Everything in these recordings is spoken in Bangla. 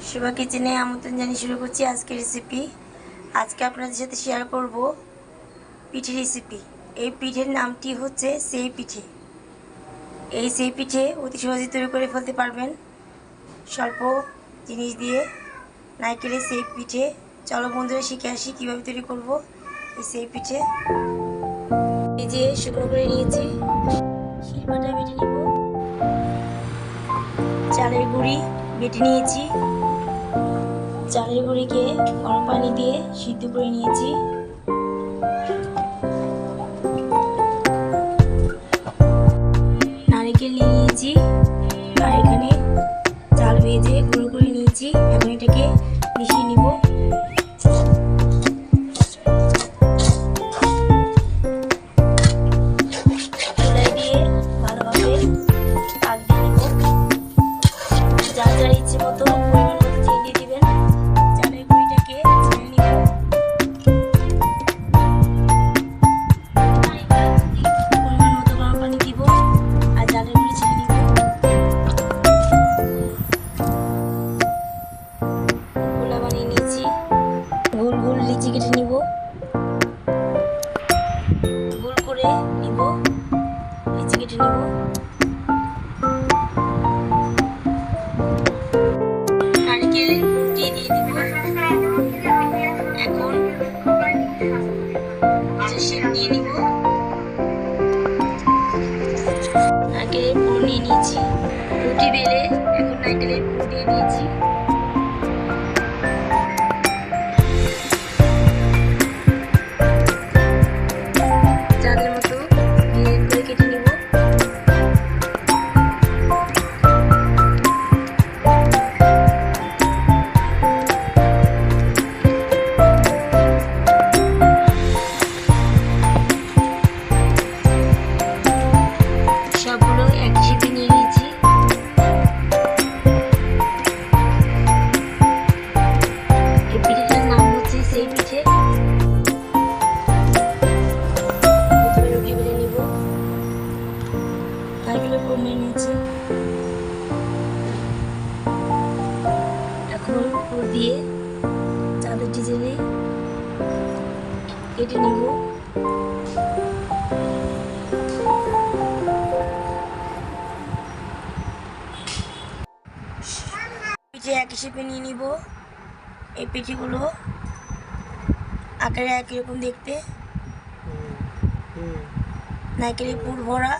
শুভা কিচেনে আমন্ত্রণ জানিয়ে শুরু করছি আজকের রেসিপি। আজকে আপনাদের সাথে শেয়ার করব পিঠে রেসিপি। এই পিঠের নামটি হচ্ছে সেই পিঠে। এই সেই পিঠে অতি সহজে তৈরি করে ফেলতে পারবেন স্বল্প জিনিস দিয়ে। নারকেলের সেই পিঠে। চলো বন্ধুরা শিখে আসি কীভাবে তৈরি করব এই সেই পিঠে। এই যে শুকনো করে নিয়েছি, শিলপাটা বেটে নিব। চালের গুঁড়ি বেটে নিয়েছি, চালের গুঁড়িকে গরম পানি দিয়ে সিদ্ধ করে নিয়েছি। নারকেল নিয়ে নিয়েছি আর এখানে চাল ভেজে গুঁড়ো করে নিয়েছি। এখন এটাকে মিশিয়ে নিব। চুলায় দিয়ে ভালোভাবে পাক দিয়ে নিব। যার যার ইচ্ছে মতো পরিমাণ মতো তেল দিয়ে দিবেন। চালের গুঁড়িটাকে ছেড়ে নিব। পরিমাণ মতো গরম পানি দিব আর চালের গুঁড়ি ছেড়ে নিব। গোলা বানিয়ে নিয়েছি, গোল গোল লিচি কেটে নিব, গোল করে নিব, লিচি কেটে নিব। নারকেল দিয়ে দিব। এখন শিল নিয়ে নিব। নারকেলের পুর নিয়ে নিয়েছি, রুটি বেলে এখন নারকেলের পুর দিয়ে দিয়েছি। চাঁদের মতো ডিজাইন করে কেটে নিব। সবগুলো এক শেপে নিয়ে নিয়েছি। এই পিঠেটার নাম হচ্ছে সেই পিঠে। প্রথমে রুটি বেলে নিব। নারকেলের পুর নিয়ে নিয়েছি। এখন পুর দিয়ে চাঁদের ডিজাইনে কেটে নিব। পিঠে একই শেপে নিয়ে নিব। এই পিঠেগুলো আকারে একই রকম দেখতে, নারকেলের পুর ভরা,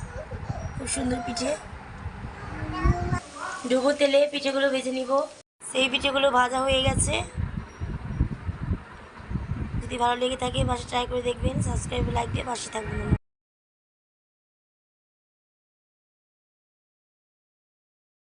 খুব সুন্দর পিঠে। ডুবো তেলে পিঠেগুলো ভেজে নিব। সেই পিঠেগুলো ভাজা হয়ে গেছে। যদি ভালো লেগে থাকে বাসায় ট্রাই করে দেখবেন। সাবস্ক্রাইব লাইক দিয়ে পাশে থাকবেন।